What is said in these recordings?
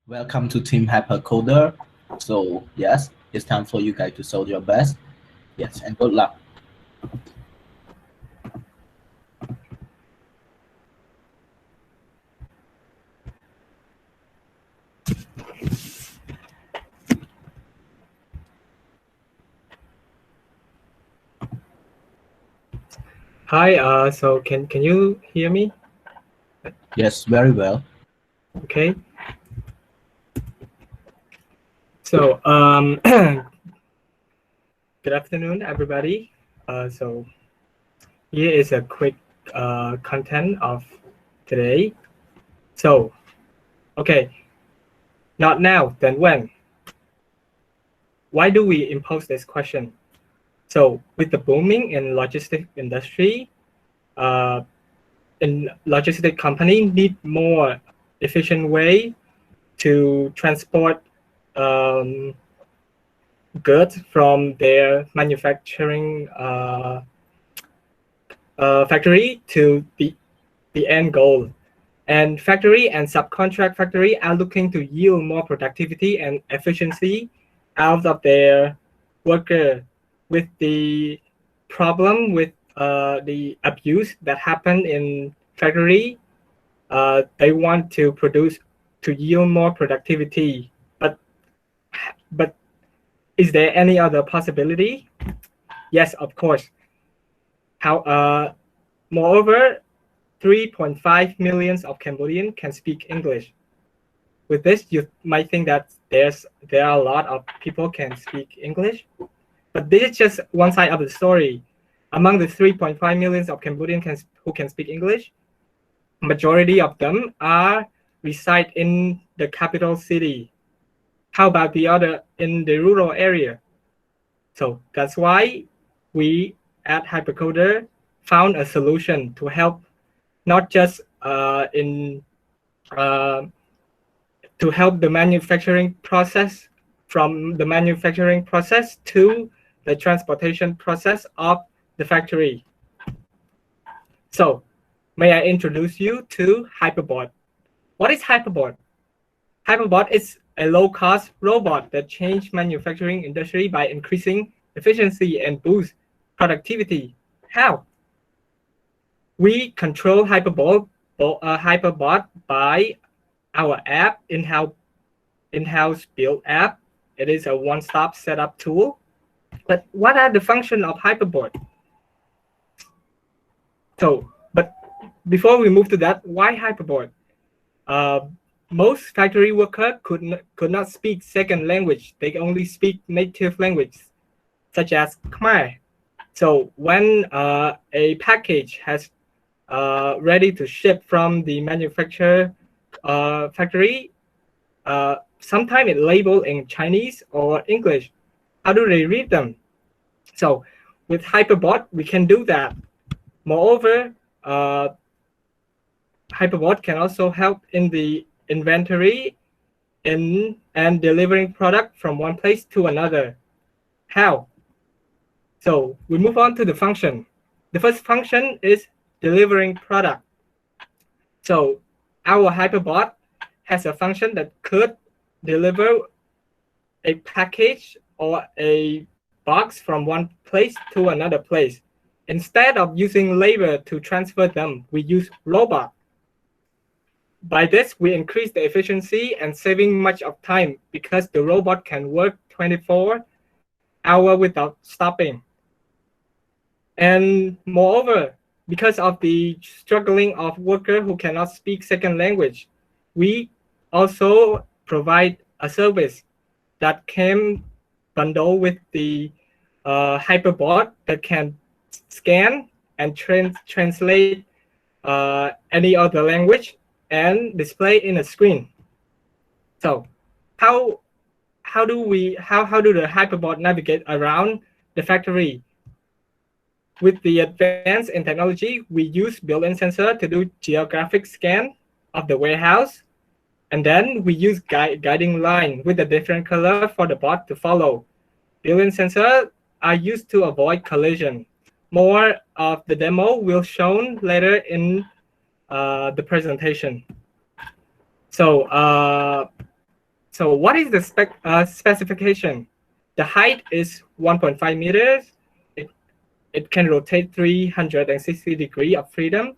Welcome to Team HyperCoder. So yes, it's time for you guys to show your best. Yes, and good luck. Hi, so can you hear me? Yes, very well. Okay. So good afternoon, everybody. So here is a quick content of today. So okay, not now, then when? Why do we impose this question? So with the booming in logistic industry, uh, in logistic company need more efficient way to transport um, goods from their manufacturing factory to the end goal. And factory and subcontract factory are looking to yield more productivity and efficiency out of their worker with the problem with the abuse that happen in factory. They want to produce to yield more productivity, but is there any other possibility? Yes, of course. Moreover, 3.5 millions of Cambodians can speak English. With this, you might think that there are a lot of people can speak English, but this is just one side of the story. Among the 3.5 millions of Cambodians who can speak English, majority of them are reside in the capital city. How about the other in the rural area? So that's why we at HyperCoder found a solution to help not just uh, to help the manufacturing process from the manufacturing process to the transportation process of the factory. So may I introduce you to HyperBot. What is HyperBot? HyperBot is a low-cost robot that changed manufacturing industry by increasing efficiency and boost productivity. How? We control HyperBot by our app, in-house built app. It is a one-stop setup tool. But what are the functions of HyperBot? So, but before we move to that, why HyperBot? Most factory workers could not speak second language. They only speak native language, such as Khmer. So when a package has ready to ship from the manufacturer factory, sometimes it's labeled in Chinese or English. How do they read them? So with HyperBot, we can do that. Moreover, HyperBot can also help in the inventory and delivering product from one place to another. How? So we move on to the function. The first function is delivering product. So our HyperBot has a function that could deliver a package or a box from one place to another place. Instead of using labor to transfer them, we use robot. By this, we increase the efficiency and saving much of time because the robot can work 24 hours without stopping. And moreover, because of the struggling of workers who cannot speak second language, we also provide a service that can bundle with the HyperBot that can scan and translate any other language and display in a screen. So how do the HyperBot navigate around the factory? With the advance in technology, we use built-in sensor to do geographic scan of the warehouse. And then we use guiding line with a different color for the bot to follow. Built-in sensors are used to avoid collision. More of the demo will shown later in the presentation. So So what is the specification? The height is 1.5 meters. It can rotate 360 degrees of freedom.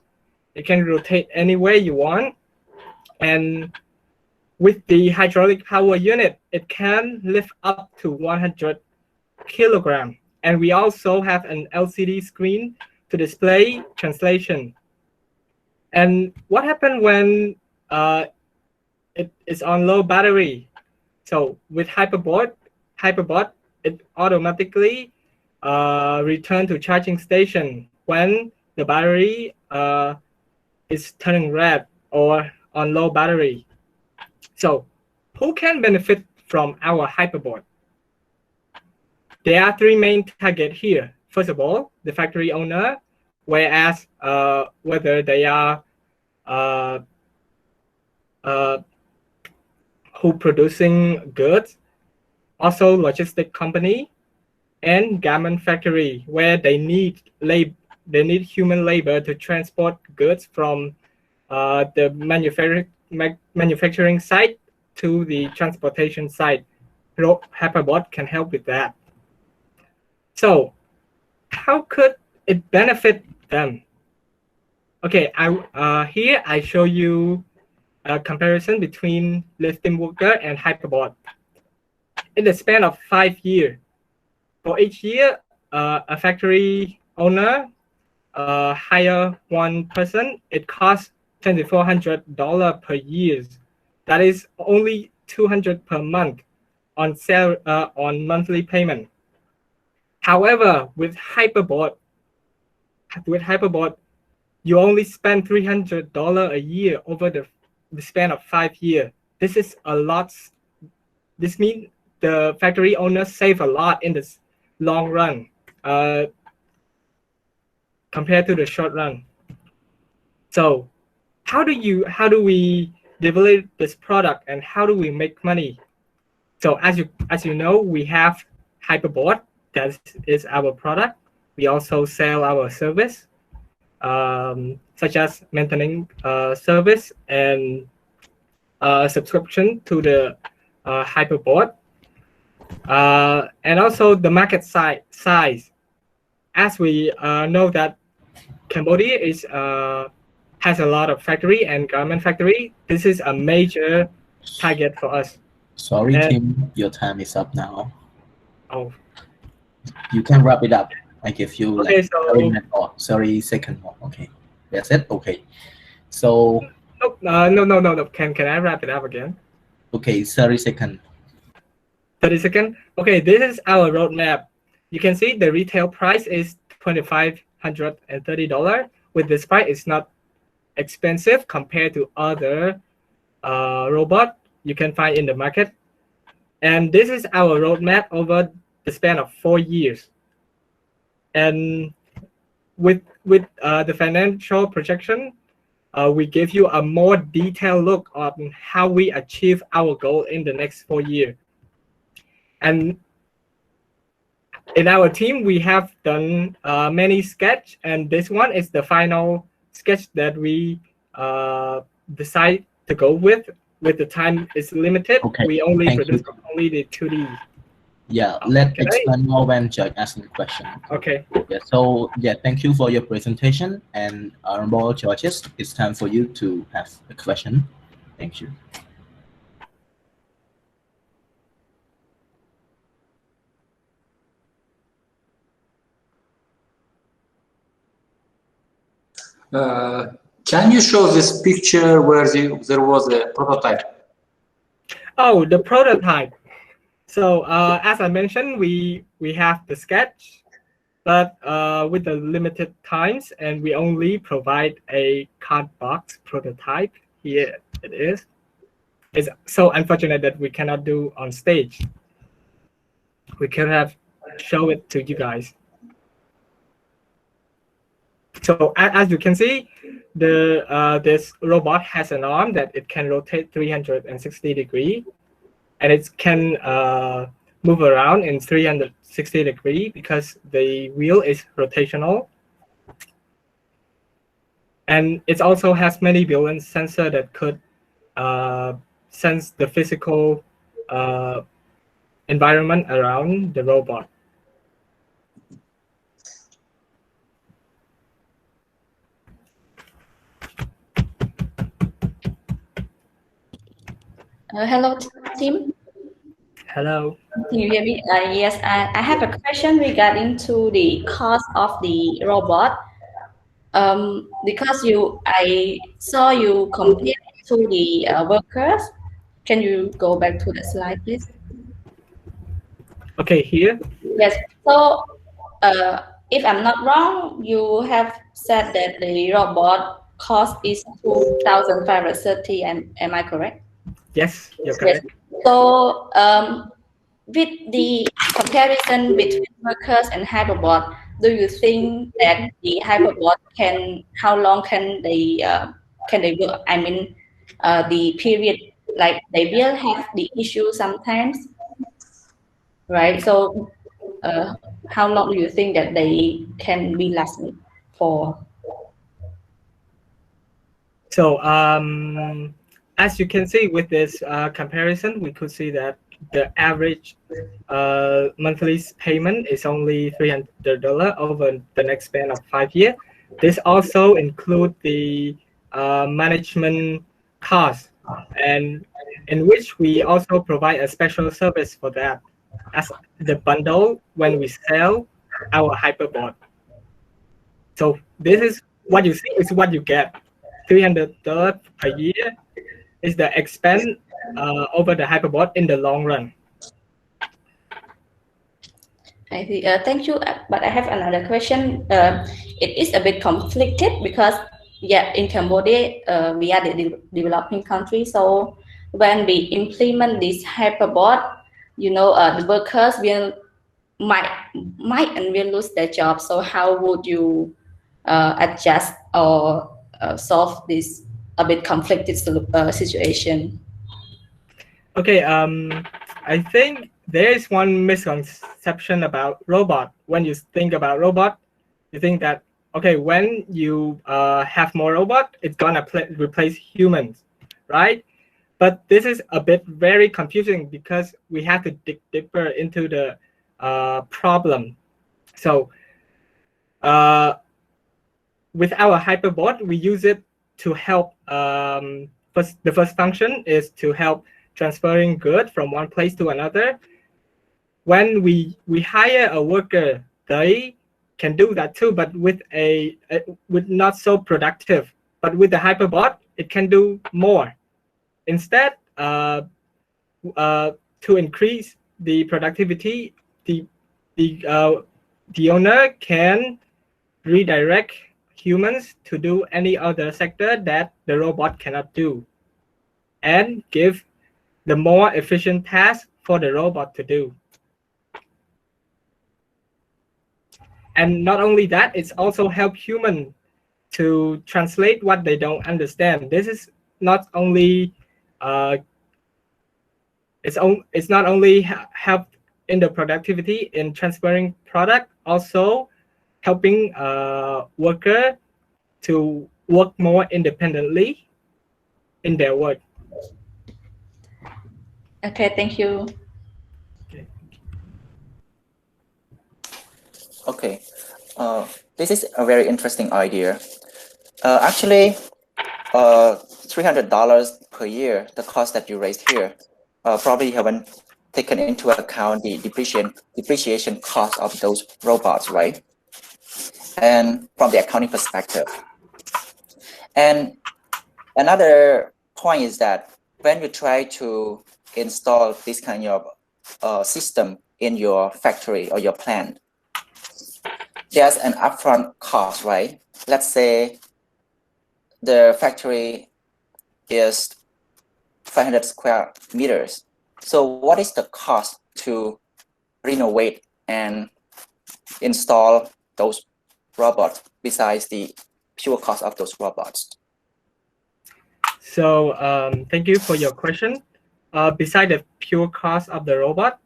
It can rotate anywhere you want. And with the hydraulic power unit, it can lift up to 100 kilogram. And we also have an LCD screen to display translation. And what happened when it is on low battery? So with HyperBot, it automatically return to charging station when the battery is turning red or on low battery. So who can benefit from our HyperBot? There are three main targets here. First of all, the factory owner, whereas whether they are who producing goods, also logistic company, and garment factory, where they need human labor to transport goods from the manufacturing site to the transportation site. HyperBot can help with that. So how could it benefit them? Okay, here I show you a comparison between lifting worker and HyperBot. In the span of 5 years, for each year, a factory owner hire one person. It costs $2,400 per year. That is only $200 per month on monthly payment. However, with HyperBot, you only spend $300 a year over the span of 5 years. This is a lot. This means the factory owners save a lot in the long run compared to the short run. So how do we develop this product and how do we make money? So as you know, we have HyperBot. That is our product. We also sell our service, such as maintaining service and subscription to the HyperBot, and also the market size. As we know that Cambodia has a lot of factory and garment factory. This is a major target for us. Sorry, Tim, your time is up now. Oh. You can wrap it up. I give you Okay, like 30 minutes more, 30 seconds more. Okay, that's it. Okay, so no. Can I wrap it up again? Okay, 30 seconds. 30 seconds. Okay, this is our roadmap. You can see the retail price is $2,530. With this price, it's not expensive compared to other robot you can find in the market. And this is our roadmap over the span of 4 years. And with the financial projection, we give you a more detailed look on how we achieve our goal in the next 4 years. And in our team, we have done many sketch, and this one is the final sketch that we decide to go with. With the time is limited, Okay, we only produce only the 2D. Yeah, let's explain more when Judge asking question. Okay. Yeah, so yeah, thank you for your presentation, and honorable judges, it's time for you to ask a question. Thank you. Can you show this picture where there was a prototype? Oh, the prototype. So as I mentioned, we have the sketch, but with the limited times, and we only provide a card box prototype. Here it is. It's so unfortunate that we cannot do on stage. We could have show it to you guys. So as you can see, this robot has an arm that it can rotate 360 degrees, and it can move around in 360 degrees because the wheel is rotational. And it also has many built-in sensors that could sense the physical environment around the robot. Hello, Tim. Hello. Can you hear me? Yes, I have a question regarding to the cost of the robot. Because I saw you compare it to the workers. Can you go back to the slide, please? Okay, here. Yes. So, if I'm not wrong, you have said that the robot cost is 2,530, and am I correct? Yes, you're Yes. correct. So, with the comparison between workers and hyperbot, do you think that the hyperbot how long can they work? I mean, the period, like they will have the issue sometimes, right? So, how long do you think that they can be lasting for? So as you can see with this comparison, we could see that the average monthly payment is only $300 over the next span of 5 years. This also includes the management cost, and in which we also provide a special service for that as the bundle when we sell our hyperbot. So this is what you see is what you get. $300 per year is the expense over the hyperbot in the long run. I see. Thank you. But I have another question. It is a bit conflicted because, yeah, in Cambodia, we are the developing country. So when we implement this hyperbot, the workers might and will lose their job. So how would you adjust or solve this a bit conflicted situation? Okay, I think there is one misconception about robot. When you think about robot, you think that, okay, when you have more robot, it's gonna replace humans, right? But this is a bit very confusing because we have to dig deeper into the problem. So with our hyperbot, we use it to help. The first function is to help transferring goods from one place to another. When we hire a worker, they can do that too, but with with not so productive. But with the hyperbot, it can do more. Instead, to increase the productivity, the owner can redirect humans to do any other sector that the robot cannot do, and give the more efficient task for the robot to do. And not only that, it's also help human to translate what they don't understand. This is not only it's not only help in the productivity in transferring product, also helping worker to work more independently in their work. Okay, thank you. Okay, this is a very interesting idea. Actually, $300 per year, the cost that you raised here, probably haven't taken into account the depreciation cost of those robots, right? And from the accounting perspective. And another point is that when you try to install this kind of system in your factory or your plant, there's an upfront cost, right? Let's say the factory is 500 square meters. So what is the cost to renovate and install those robots besides the pure cost of those robots? So thank you for your question. Beside the pure cost of the robot,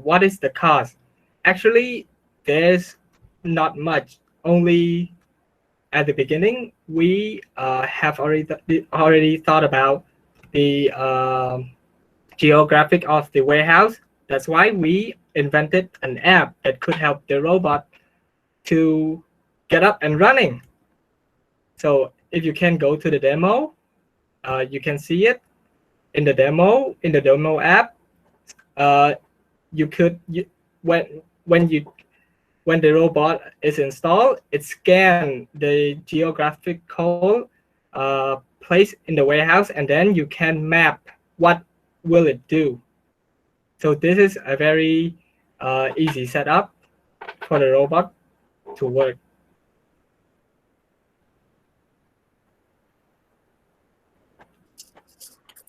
what is the cost? Actually, there's not much. Only at the beginning, we have already thought about the geographic of the warehouse. That's why we invented an app that could help the robot to get up and running. So if you can go to the demo, you can see it in the demo app. You could when the robot is installed, it scans the geographical place in the warehouse, and then you can map what will it do. So this is a very easy setup for the robot to work.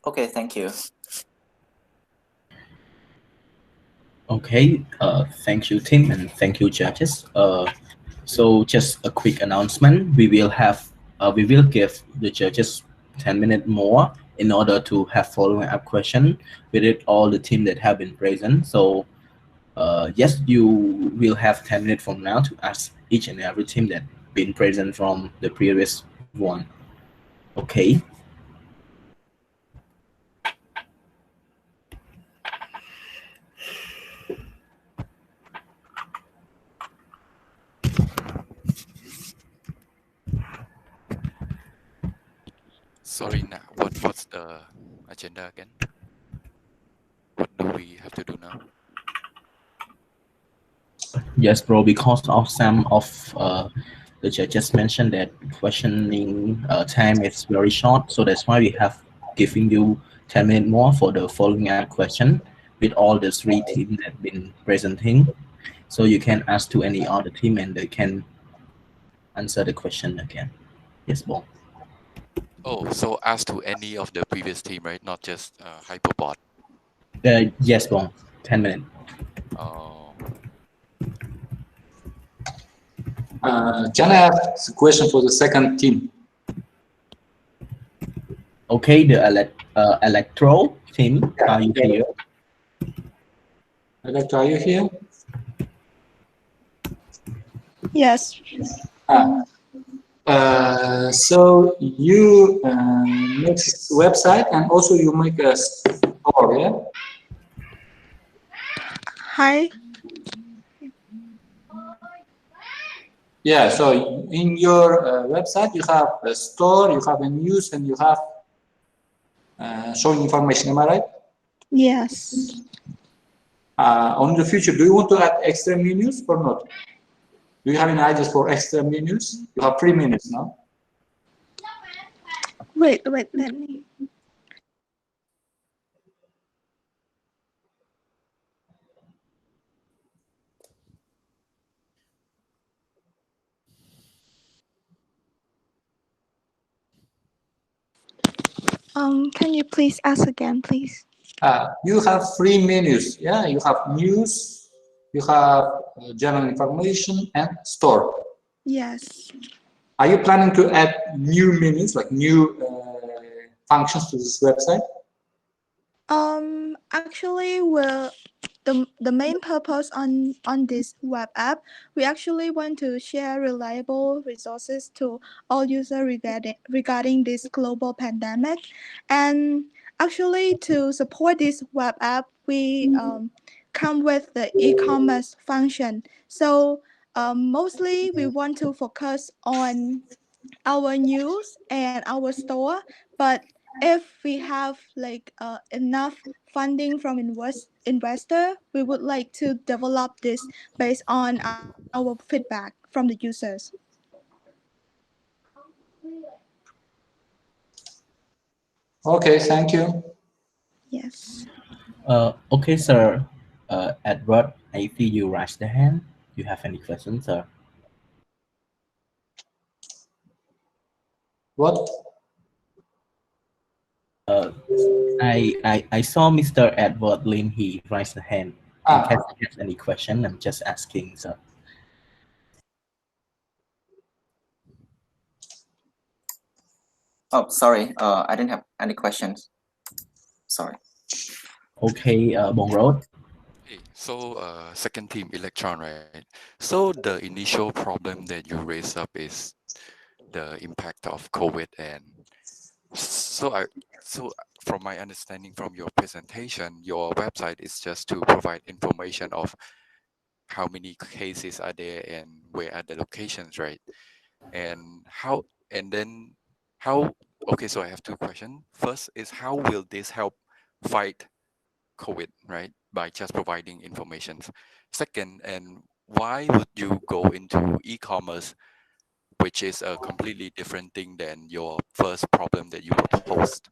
Okay, thank you. Okay, thank you, Tim, and thank you, judges. So just a quick announcement: we will give the judges 10 minutes more in order to have following up question with all the team that have been present. So yes, you will have 10 minutes from now to ask each and every team that been present from the previous one. Okay. Sorry, now what's the agenda again? What do we have to do now? Yes, bro, because of some of the judges mentioned that questioning time is very short, so that's why we have giving you 10 minutes more for the following up question with all the three teams that been presenting. So you can ask to any other team and they can answer the question again. Yes, bro. Oh, so ask to any of the previous team, right? Not just HyperBot. Yes, bro. 10 minutes. Oh, Can I ask a question for the second team? Okay, the electro team, are you here? Electro, are you here? Yes. So you make a website and also you make a store, yeah? Hi. Yeah, so in your website you have a store, you have a news, and you have showing information, am I right? Yes. On the future, do you want to add extra menus or not? Do you have any ideas for extra menus? You have 3 minutes now. Wait, let me. Can you please ask again, please? You have 3 menus. Yeah, you have news, you have general information, and store. Yes. Are you planning to add new menus, like new functions to this website? Actually, the main purpose on this web app, we actually want to share reliable resources to all users regarding this global pandemic, and actually to support this web app, we come with the e-commerce function. So mostly we want to focus on our news and our store, but if we have like enough funding from investor, we would like to develop this based on our feedback from the users. Okay, thank you. Yes. Okay, sir. Edward, I see you raised the hand. You have any questions, sir? What? I saw Mr. Edward Lin. He raised the hand. In case you have any question, I'm just asking, sir. Oh, sorry. I didn't have any questions. Sorry. Okay, Bong Road. hey, so second team Electron, right? So the initial problem that you raise up is the impact of COVID, and so from my understanding from your presentation, your website is just to provide information of how many cases are there and where are the locations, right? And how, and then how, okay, so I have two questions. First is how will this help fight COVID, right? By just providing information. Second, and why would you go into e-commerce, which is a completely different thing than your first problem that you proposed?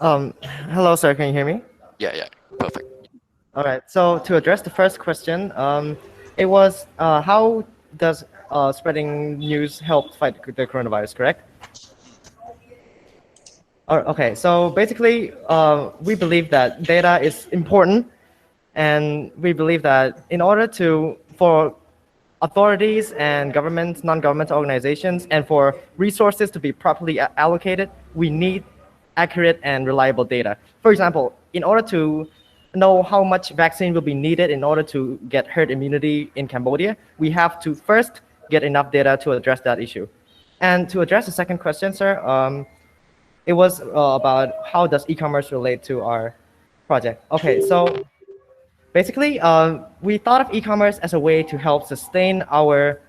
Hello, sir. Can you hear me? Yeah, perfect. All right. So to address the first question, it was how does spreading news help fight the coronavirus? Correct? Okay. So basically, we believe that data is important, and we believe that in order for authorities and governments, non-governmental organizations, and for resources to be properly allocated, we need accurate and reliable data. For example, in order to know how much vaccine will be needed in order to get herd immunity in Cambodia, we have to first get enough data to address that issue. And to address the second question, sir, it was about how does e-commerce relate to our project. Okay, so basically, we thought of e-commerce as a way to help sustain our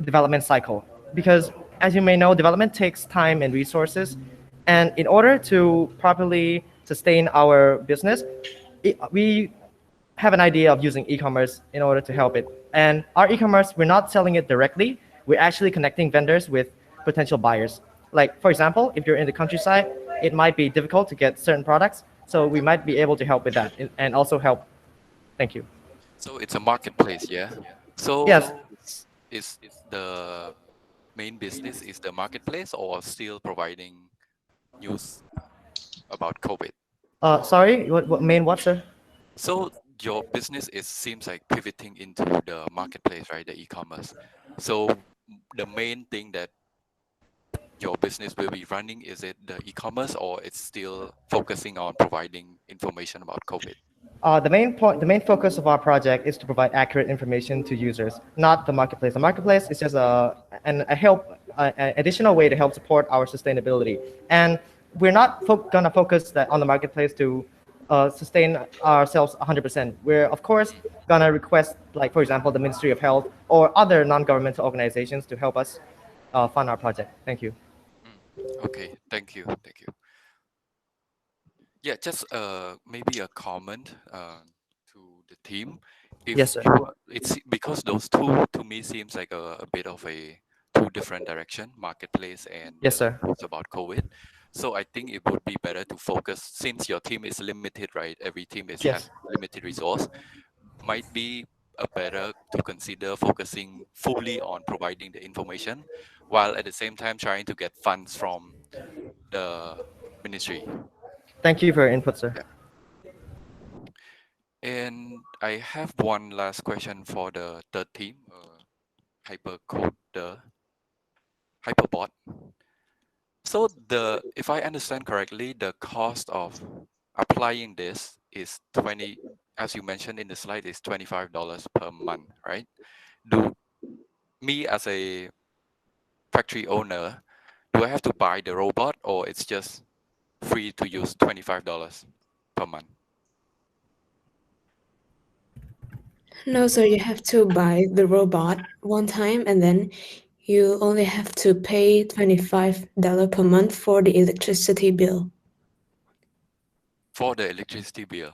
development cycle because, as you may know, development takes time and resources. And in order to properly sustain our business, we have an idea of using e-commerce in order to help it. And our e-commerce, we're not selling it directly. We're actually connecting vendors with potential buyers. Like, for example, if you're in the countryside, it might be difficult to get certain products. So we might be able to help with that and also help. Thank you. So it's a marketplace, yeah? So Yes. is the main business is the marketplace or still providing news about COVID? Sorry, what main what, sir? So your business is seems like pivoting into the marketplace, right? The e-commerce. So the main thing that your business will be running, is it the e-commerce or it's still focusing on providing information about COVID? The main focus of our project is to provide accurate information to users, not the marketplace. The marketplace is just an additional way to help support our sustainability. And we're not gonna focus on the marketplace to sustain ourselves 100%. We're of course gonna request, like for example, the Ministry of Health or other non-governmental organizations to help us fund our project. Thank you. Okay, thank you. Yeah, just maybe a comment to the team. If Yes, sir. it's because those two to me seems like a bit of a two different direction, marketplace and Yes, sir. news about COVID. So I think it would be better to focus, since your team is limited, right? Every team has Yes. limited resource. Might be a better to consider focusing fully on providing the information, while at the same time trying to get funds from the ministry. Thank you for your input, sir. Yeah. And I have one last question for the third team, HyperCoder, HyperBot. So if I understand correctly, the cost of applying this is 20, as you mentioned in the slide, is $25 per month, right? Do me as a factory owner, do I have to buy the robot or it's just free to use $25 per month? No, sir, you have to buy the robot one time and then you only have to pay $25 per month for the electricity bill. For the electricity bill?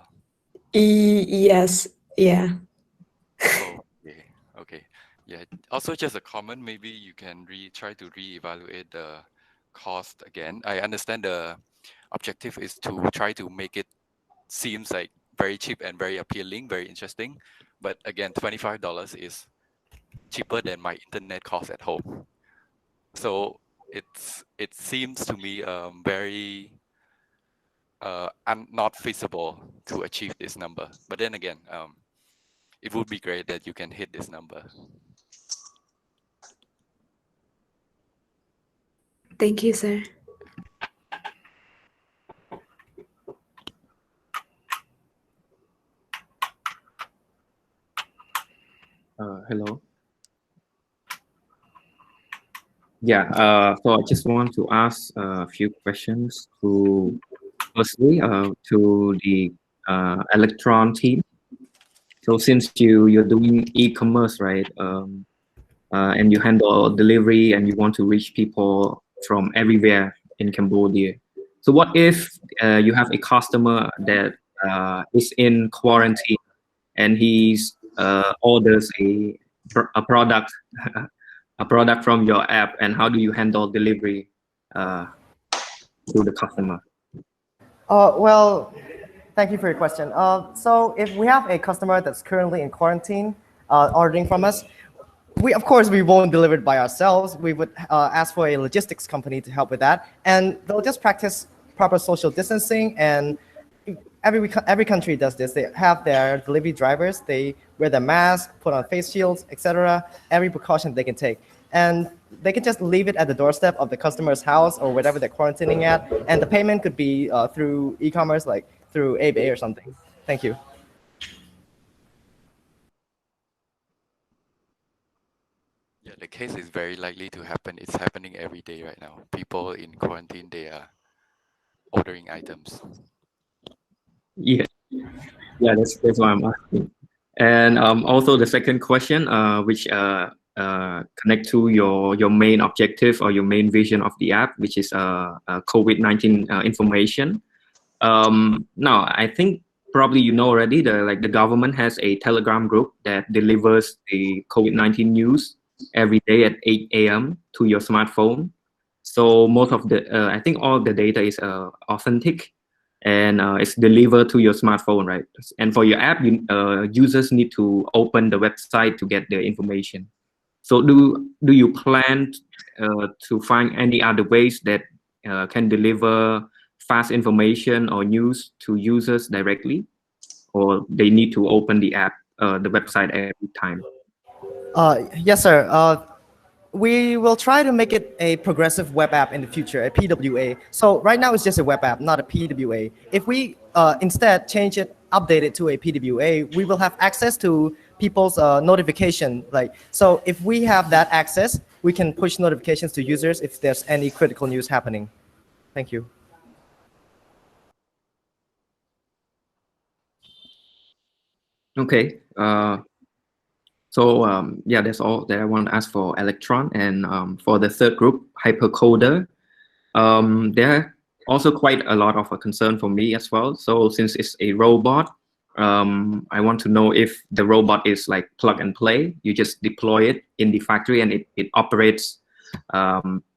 Yes, yeah. Okay. Yeah. Also, just a comment. Maybe you can try to reevaluate the cost again. I understand the objective is to try to make it seems like very cheap and very appealing, very interesting. But again, $25 is cheaper than my internet cost at home. So it seems to me very not feasible to achieve this number. But then again, it would be great that you can hit this number. Thank you, sir. Hello. Yeah, so I just want to ask a few questions to firstly to the Electron team. So since you're doing e-commerce, right, and you handle delivery and you want to reach people from everywhere in Cambodia, so what if you have a customer that is in quarantine and he's orders a product a product from your app, and how do you handle delivery uh, to the customer? Well, thank you for your question. So if we have a customer that's currently in quarantine ordering from us, of course we won't deliver it by ourselves. We would ask for a logistics company to help with that, and they'll just practice proper social distancing. And every country does this. They have their delivery drivers. They wear their mask, put on face shields, etc. Every precaution they can take, and they can just leave it at the doorstep of the customer's house or whatever they're quarantining at. And the payment could be through e-commerce, like through eBay or something. Thank you. Yeah, the case is very likely to happen. It's happening every day right now. People in quarantine, they are ordering items. Yeah, yeah, that's why I'm asking. And also the second question, which connect to your main objective or your main vision of the app, which is COVID-19 information. Now, I think probably you know already the government has a Telegram group that delivers the COVID-19 news every day at 8 a.m. to your smartphone. So most of the I think all the data is authentic, and it's delivered to your smartphone, right? And for your app, users need to open the website to get the information. So do you plan to find any other ways that can deliver fast information or news to users directly, or they need to open the app, the website every time? Yes, sir. We will try to make it a progressive web app in the future, a PWA. So right now it's just a web app, not a PWA. If we instead change it, update it to a PWA, we will have access to people's notification. So if we have that access, we can push notifications to users if there's any critical news happening. Thank you. Okay. So yeah, that's all that I want to ask for Electron. And for the third group, HyperCoder, there are also quite a lot of a concern for me as well. So since it's a robot, I want to know if the robot is like plug and play. You just deploy it in the factory and it operates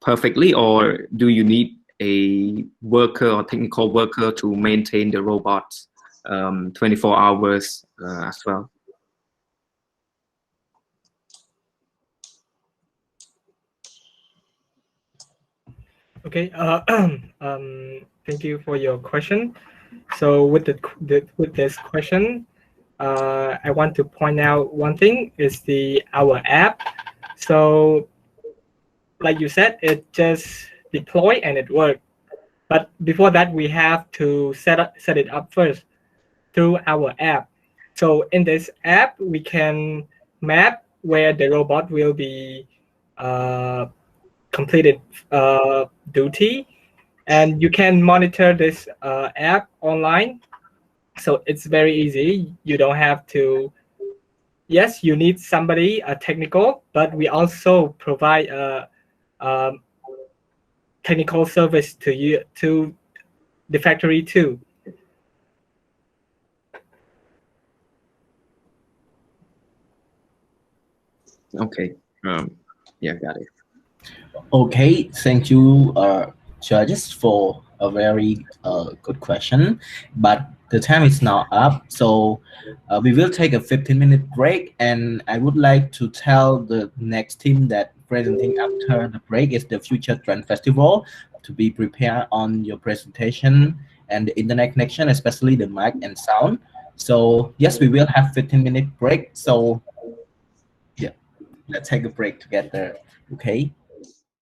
perfectly, or do you need a worker or technical worker to maintain the robots 24 hours as well? Okay. Thank you for your question. So with this question, I want to point out one thing is our app. So like you said, it just deploy and it worked. But before that, we have to set it up first through our app. So in this app, we can map where the robot will be completed duty, and you can monitor this app online. So it's very easy. You don't have to. Yes, you need somebody technical, but we also provide a technical service to you to the factory too. Okay. Yeah, got it. Okay, thank you, judges, for a very good question. But the time is now up, so we will take a 15-minute break. And I would like to tell the next team that presenting after the break is the Future Trend Festival, to be prepared on your presentation and the internet connection, especially the mic and sound. So yes, we will have 15-minute break. So yeah, let's take a break together. Okay.